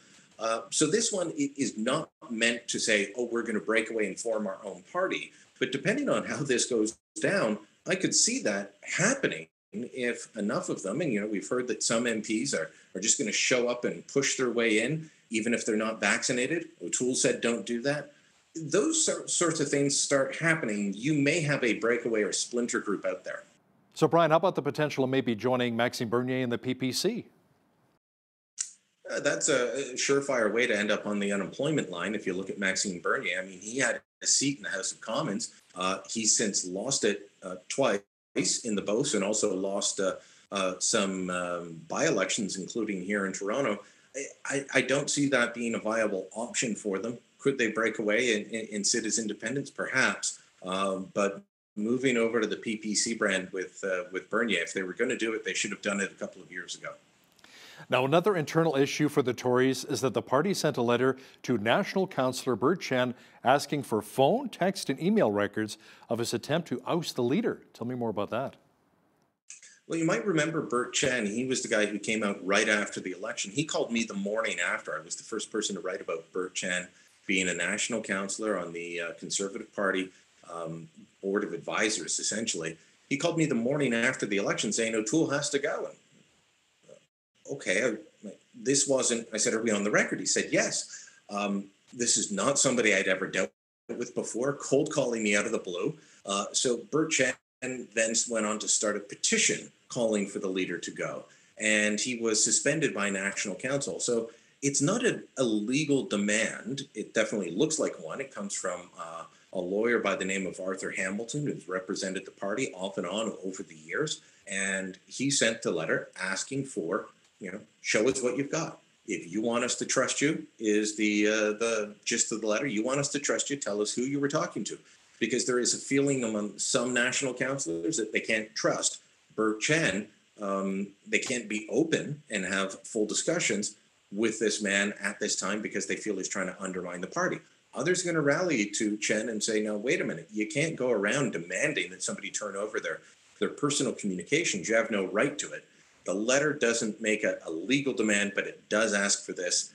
So this one is not meant to say, oh, we're going to break away and form our own party. But depending on how this goes down, I could see that happening if enough of them, and we've heard that some MPs are just going to show up and push their way in, even if they're not vaccinated. O'Toole said don't do that. Those sorts of things start happening, you may have a breakaway or splinter group out there. So, Brian, how about the potential of maybe joining Maxime Bernier in the PPC? That's a surefire way to end up on the unemployment line. If you look at Maxime Bernier, I mean, he had a seat in the House of Commons. He's since lost it twice in the Beauce and also lost some by-elections, including here in Toronto. I don't see that being a viable option for them. Could they break away and sit as independents? Perhaps. But moving over to the PPC brand with Bernier, if they were going to do it, they should have done it a couple of years ago. Now, another internal issue for the Tories is that the party sent a letter to National Councillor Bert Chen asking for phone, text, and email records of his attempt to oust the leader. Tell me more about that. Well, you might remember Bert Chen. He was the guy who came out right after the election. He called me the morning after. I was the first person to write about Bert Chen being a national councillor on the Conservative Party Board of Advisors, essentially. He called me the morning after the election saying O'Toole has to go. And, okay, this wasn't, I said, are we on the record? He said, yes. This is not somebody I'd ever dealt with before, cold calling me out of the blue. So Bert Chen then went on to start a petition calling for the leader to go. And he was suspended by National Council. So it's not a legal demand. It definitely looks like one. It comes from a lawyer by the name of Arthur Hamilton, who's represented the party off and on over the years. And he sent the letter asking for, show us what you've got. If you want us to trust you, is the gist of the letter. You want us to trust you, tell us who you were talking to. Because there is a feeling among some national councillors that they can't trust Bert Chen. They can't be open and have full discussions with this man at this time because they feel he's trying to undermine the party. Others are going to rally to Chen and say, no, wait a minute, you can't go around demanding that somebody turn over their personal communications. You have no right to it. The letter doesn't make a legal demand, but it does ask for this.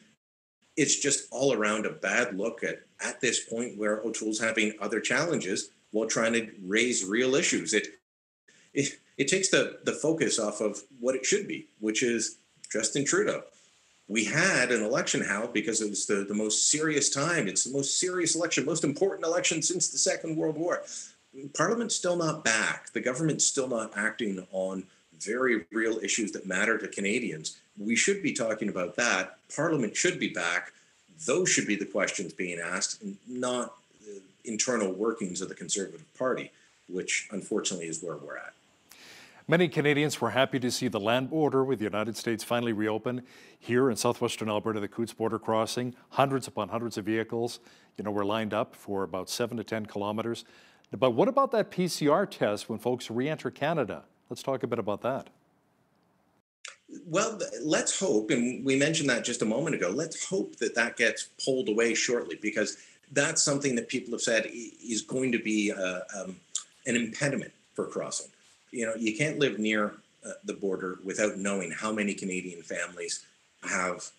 It's just all around a bad look at this point where O'Toole's having other challenges while trying to raise real issues. It takes the focus off of what it should be, which is Justin Trudeau. We had an election, Hal, because it was the most serious time. It's the most serious election, most important election since the Second World War. Parliament's still not back. The government's still not acting on very real issues that matter to Canadians. We should be talking about that. Parliament should be back. Those should be the questions being asked, not the internal workings of the Conservative Party, which unfortunately is where we're at. Many Canadians were happy to see the land border with the United States finally reopen. Here in southwestern Alberta, the Coots border crossing, hundreds upon hundreds of vehicles, were lined up for about 7 to 10 kilometers. But what about that PCR test when folks re-enter Canada? Let's talk a bit about that. Well, let's hope, and we mentioned that just a moment ago, let's hope that gets pulled away shortly, because that's something that people have said is going to be an impediment for crossing. You can't live near the border without knowing how many Canadian families have,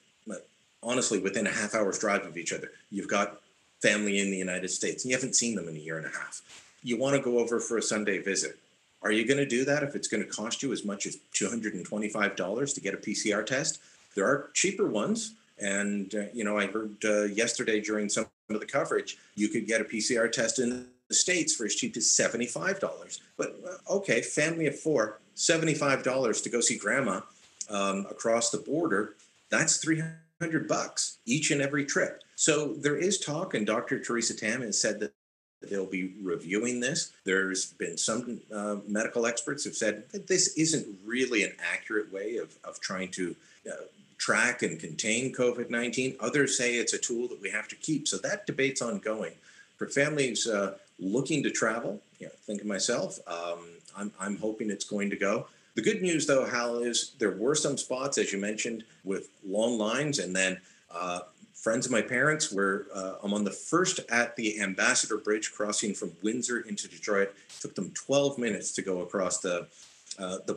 honestly, within a half hour's drive of each other. You've got family in the United States, and you haven't seen them in a year and a half. You want to go over for a Sunday visit. Are you going to do that if it's going to cost you as much as $225 to get a PCR test? There are cheaper ones. And, I heard yesterday during some of the coverage, you could get a PCR test in the States for as cheap as $75. But, okay, family of four, $75 to go see grandma across the border, that's $300 each and every trip. So there is talk, and Dr. Theresa Tam has said that they'll be reviewing this. There's been some medical experts who've said that this isn't really an accurate way of trying to track and contain COVID-19. Others say it's a tool that we have to keep. So that debate's ongoing. For families looking to travel, think of myself, I'm hoping it's going to go. The good news, though, Hal, is there were some spots, as you mentioned, with long lines, and then friends of my parents were, I'm on the first at the Ambassador Bridge crossing from Windsor into Detroit. It took them 12 minutes to go across the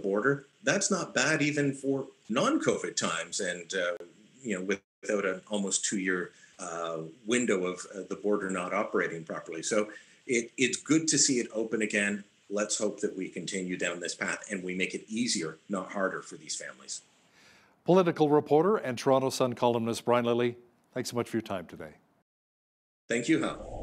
border. That's not bad even for non-COVID times, and without an almost 2-year window of the border not operating properly. So it's good to see it open again. Let's hope that we continue down this path and we make it easier, not harder, for these families. Political reporter and Toronto Sun columnist Brian Lilley, thanks so much for your time today. Thank you, Hal.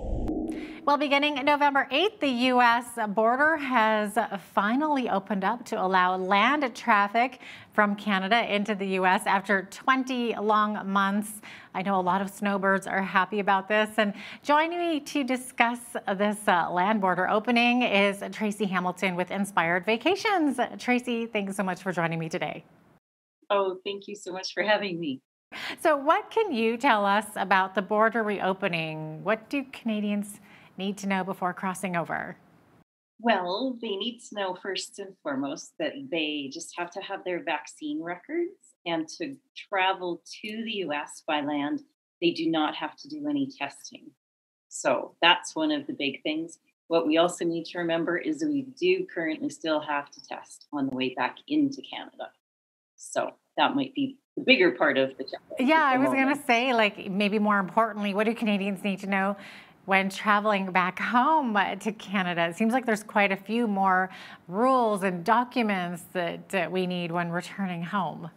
Well, beginning November 8th, the U.S. border has finally opened up to allow land traffic from Canada into the U.S. after 20 long months. I know a lot of snowbirds are happy about this. And joining me to discuss this land border opening is Tracy Hamilton with Inspired Vacations. Tracy, thanks so much for joining me today. Oh, thank you so much for having me. So what can you tell us about the border reopening? What do Canadians need to know before crossing over? Well, they need to know first and foremost that they just have to have their vaccine records, and to travel to the US by land, they do not have to do any testing. So that's one of the big things. What we also need to remember is we do currently still have to test on the way back into Canada. So that might be the bigger part of the challenge. Yeah, I was going to say, maybe more importantly, what do Canadians need to know when traveling back home to Canada? It seems like there's quite a few more rules and documents that we need when returning home.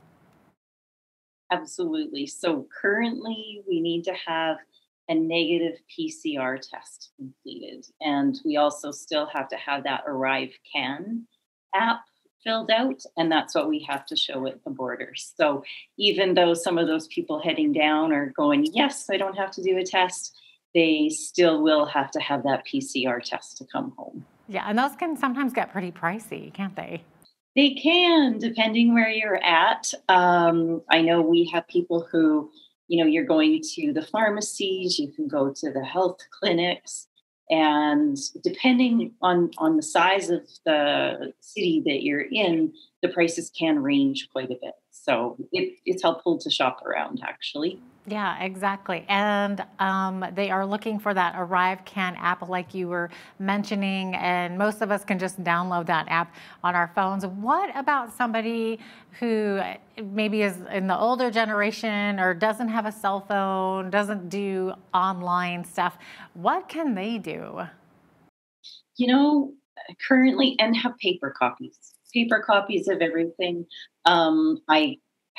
Absolutely. So currently we need to have a negative PCR test completed. And we also still have to have that Arrive Can app filled out, and that's what we have to show at the border. So even though some of those people heading down are going, yes, I don't have to do a test, they still will have to have that PCR test to come home. Yeah, and those can sometimes get pretty pricey, can't they? They can, depending where you're at. I know we have people who, you're going to the pharmacies, you can go to the health clinics, and depending on the size of the city that you're in, the prices can range quite a bit. So it's helpful to shop around, actually. Yeah, exactly. And they are looking for that ArriveCan app like you were mentioning, and most of us can just download that app on our phones. What about somebody who maybe is in the older generation or doesn't have a cell phone, doesn't do online stuff? What can they do? Currently, and have paper copies of everything. I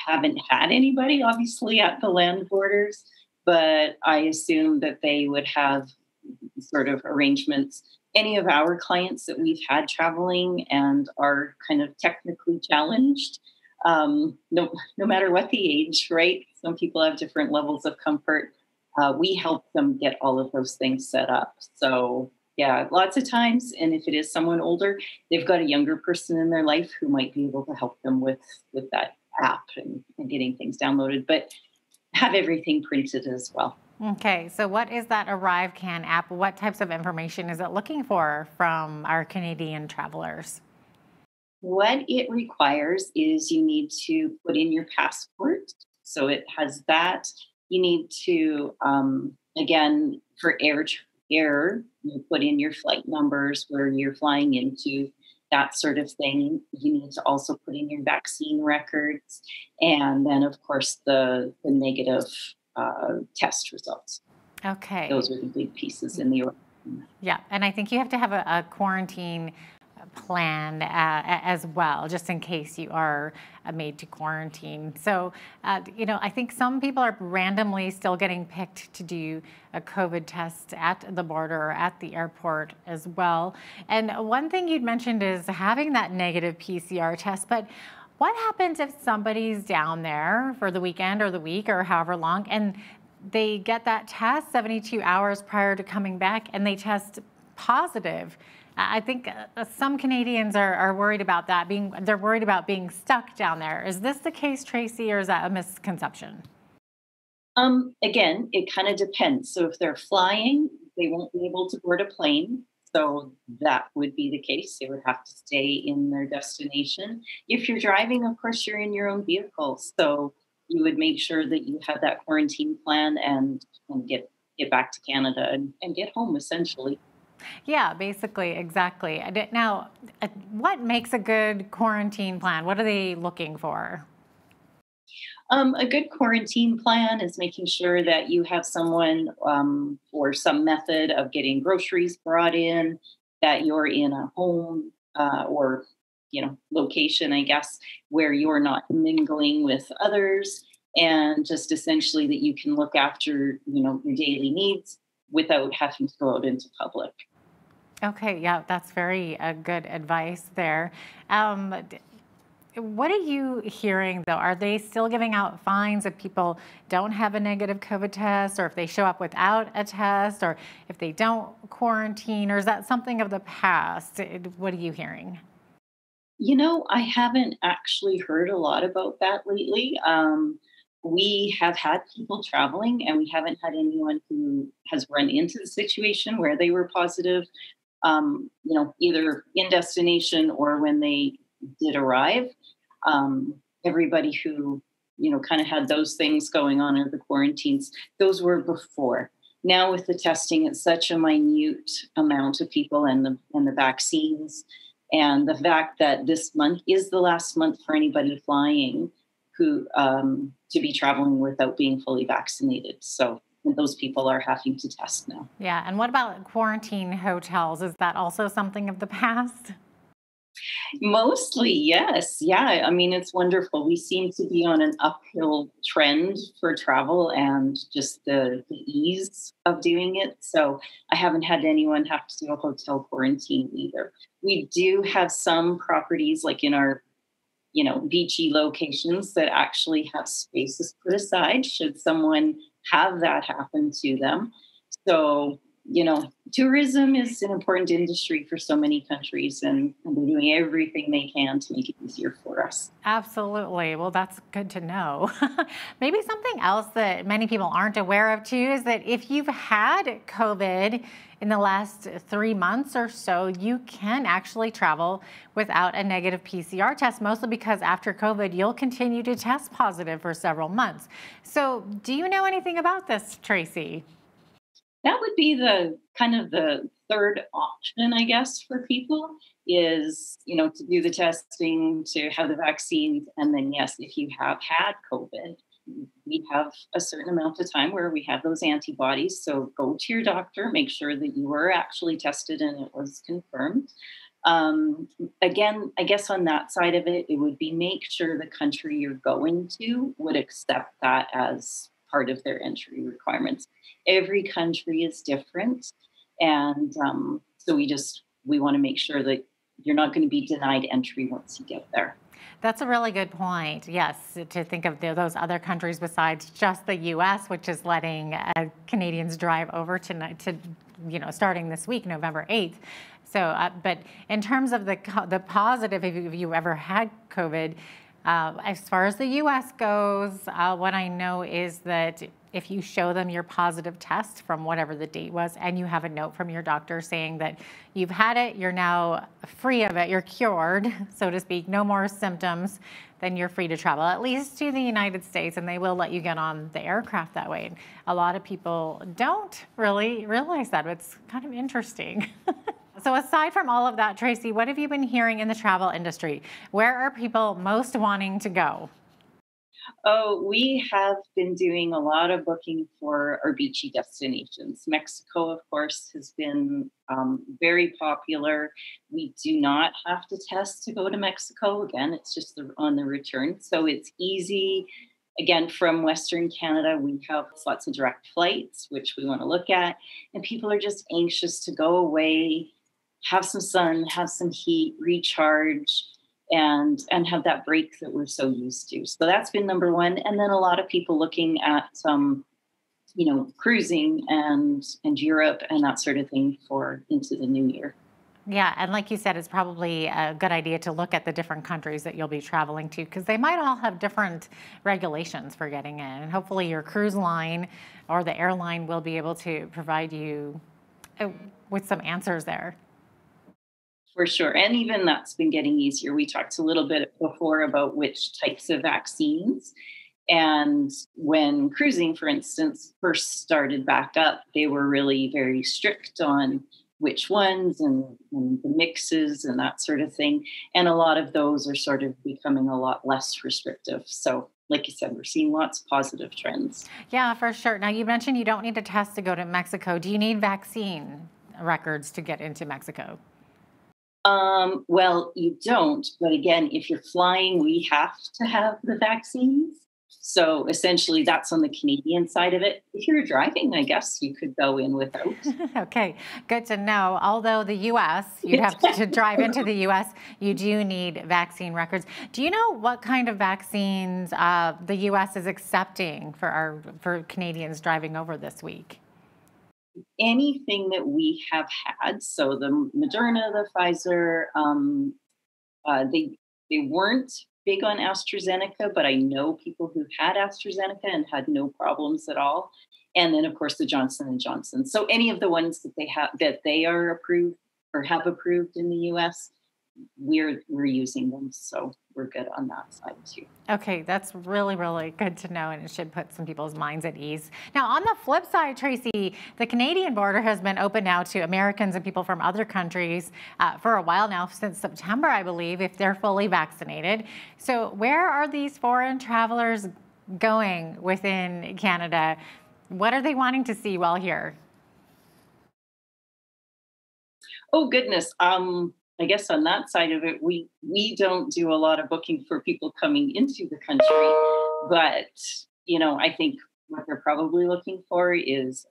haven't had anybody, obviously, at the land borders, but I assume that they would have sort of arrangements. Any of our clients that we've had traveling and are kind of technically challenged, no matter what the age, right? Some people have different levels of comfort. We help them get all of those things set up. So yeah, lots of times, and if it is someone older, they've got a younger person in their life who might be able to help them with that app and getting things downloaded, but have everything printed as well. Okay, so what is that ArriveCan app? What types of information is it looking for from our Canadian travelers? What it requires is you need to put in your passport. So it has that. You need to, again, for air, you put in your flight numbers, where you're flying into, that sort of thing. You need to also put in your vaccine records, and then, of course, the negative test results. Okay. Those are the big pieces in the. Yeah, and I think you have to have a quarantine plan as well, just in case you are made to quarantine. So, I think some people are randomly still getting picked to do a COVID test at the border or at the airport as well. And one thing you'd mentioned is having that negative PCR test, but what happens if somebody's down there for the weekend or the week or however long, and they get that test 72 hours prior to coming back and they test positive? I think some Canadians are worried about that. They're worried about being stuck down there. Is this the case, Tracy, or is that a misconception? Again, it kind of depends. So if they're flying, they won't be able to board a plane. So that would be the case. They would have to stay in their destination. If you're driving, of course, you're in your own vehicle. So you would make sure that you have that quarantine plan and get back to Canada and get home, essentially. Yeah, basically, exactly. Now, what makes a good quarantine plan? What are they looking for? A good quarantine plan is making sure that you have someone or some method of getting groceries brought in, that you're in a home or location, I guess, where you're not mingling with others, and just essentially that you can look after your daily needs without having to go out into public. Okay, yeah, that's very good advice there. What are you hearing, though? Are they still giving out fines if people don't have a negative COVID test, or if they show up without a test, or if they don't quarantine, or is that something of the past? What are you hearing? I haven't actually heard a lot about that lately. We have had people traveling, and we haven't had anyone who has run into the situation where they were positive, either in destination or when they did arrive. Everybody who, kind of had those things going on, or the quarantines, those were before. Now with the testing, it's such a minute amount of people, and the vaccines, and the fact that this month is the last month for anybody flying who to be traveling without being fully vaccinated. So those people are having to test now. Yeah, and what about quarantine hotels? Is that also something of the past? Mostly, yes. Yeah, I mean, it's wonderful. We seem to be on an uphill trend for travel and just the ease of doing it. So I haven't had anyone have to do a hotel quarantine either. We do have some properties, like in our beachy locations, that actually have spaces put aside should someone have that happen to them. So tourism is an important industry for so many countries, and they're doing everything they can to make it easier for us. Absolutely. Well, that's good to know. Maybe something else that many people aren't aware of too is that if you've had COVID in the last 3 months or so, you can actually travel without a negative PCR test, mostly because after COVID, you'll continue to test positive for several months. So do you know anything about this, Tracy? That would be the kind of the third option, I guess, for people is, to do the testing, to have the vaccines. And then, yes, if you have had COVID, we have a certain amount of time where we have those antibodies. So go to your doctor, make sure that you were actually tested and it was confirmed. Again, I guess on that side of it, it would be make sure the country you're going to would accept that as part of their entry requirements. Every country is different. And so we want to make sure that you're not going to be denied entry once you get there. That's a really good point. Yes, to think of those other countries besides just the U.S., which is letting Canadians drive over to starting this week, November 8th. So, but in terms of the positive, if you ever had COVID, as far as the U.S. goes, what I know is that if you show them your positive test from whatever the date was, and you have a note from your doctor saying that you've had it, you're now free of it, you're cured, so to speak, no more symptoms, then you're free to travel, at least to the United States, and they will let you get on the aircraft that way. A lot of people don't really realize that. It's kind of interesting. So aside from all of that, Tracy, what have you been hearing in the travel industry? Where are people most wanting to go? Oh, we have been doing a lot of booking for our beachy destinations. Mexico, of course, has been very popular. We do not have to test to go to Mexico. Again, it's just on the return. So it's easy. Again, from Western Canada, we have lots of direct flights, which we want to look at. And people are just anxious to go away, have some sun, have some heat, recharge, and have that break that we're so used to. So that's been number one. And then a lot of people looking at cruising and Europe and that sort of thing for into the new year. Yeah, and like you said, it's probably a good idea to look at the different countries that you'll be traveling to, because they might all have different regulations for getting in. And hopefully your cruise line or the airline will be able to provide you with some answers there. For sure. And even that's been getting easier. We talked a little bit before about which types of vaccines. And when cruising, for instance, first started back up, they were really very strict on which ones and the mixes and that sort of thing. And a lot of those are sort of becoming a lot less restrictive. So like you said, we're seeing lots of positive trends. Yeah, for sure. Now, you mentioned you don't need a test to go to Mexico. Do you need vaccine records to get into Mexico? Well, you don't. But again, if you're flying, we have to have the vaccines. So essentially, that's on the Canadian side of it. If you're driving, I guess you could go in without. Okay, good to know. Although the U.S., you'd have to drive into the U.S., you do need vaccine records. Do you know what kind of vaccines the U.S. is accepting for Canadians driving over this week? Anything that we have had, so the Moderna, the Pfizer, they weren't big on AstraZeneca, but I know people who've had AstraZeneca and had no problems at all. And then, of course, the Johnson & Johnson. So any of the ones that they are approved or have approved in the U.S., we're using them. So we're good on that side too. Okay, that's really, really good to know, and it should put some people's minds at ease. Now, on the flip side, Tracy, the Canadian border has been open now to Americans and people from other countries for a while now, since September, I believe, if they're fully vaccinated. So where are these foreign travelers going within Canada? What are they wanting to see while here? Oh, goodness. I guess on that side of it, we don't do a lot of booking for people coming into the country, but, I think what they're probably looking for is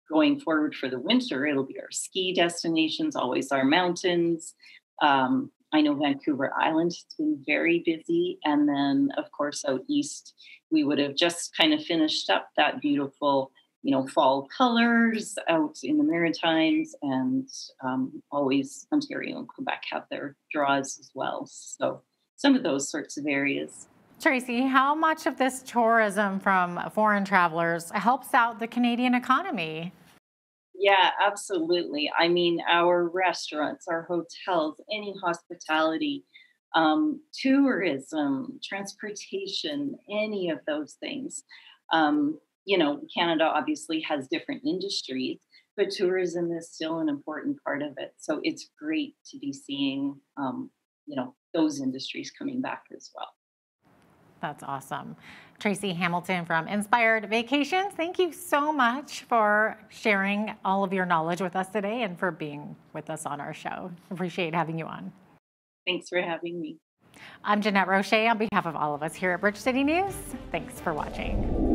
going forward for the winter. It'll be our ski destinations, always our mountains. I know Vancouver Island has been very busy. And then, of course, out east, we would have just kind of finished up that beautiful fall colors out in the Maritimes, and always Ontario and Quebec have their draws as well. So some of those sorts of areas. Tracy, how much of this tourism from foreign travelers helps out the Canadian economy? Yeah, absolutely. I mean, our restaurants, our hotels, any hospitality, tourism, transportation, any of those things. Canada obviously has different industries, but tourism is still an important part of it. So it's great to be seeing, those industries coming back as well. That's awesome. Tracy Hamilton from Inspired Vacations, thank you so much for sharing all of your knowledge with us today and for being with us on our show. Appreciate having you on. Thanks for having me. I'm Jeanette Roche on behalf of all of us here at Bridge City News. Thanks for watching.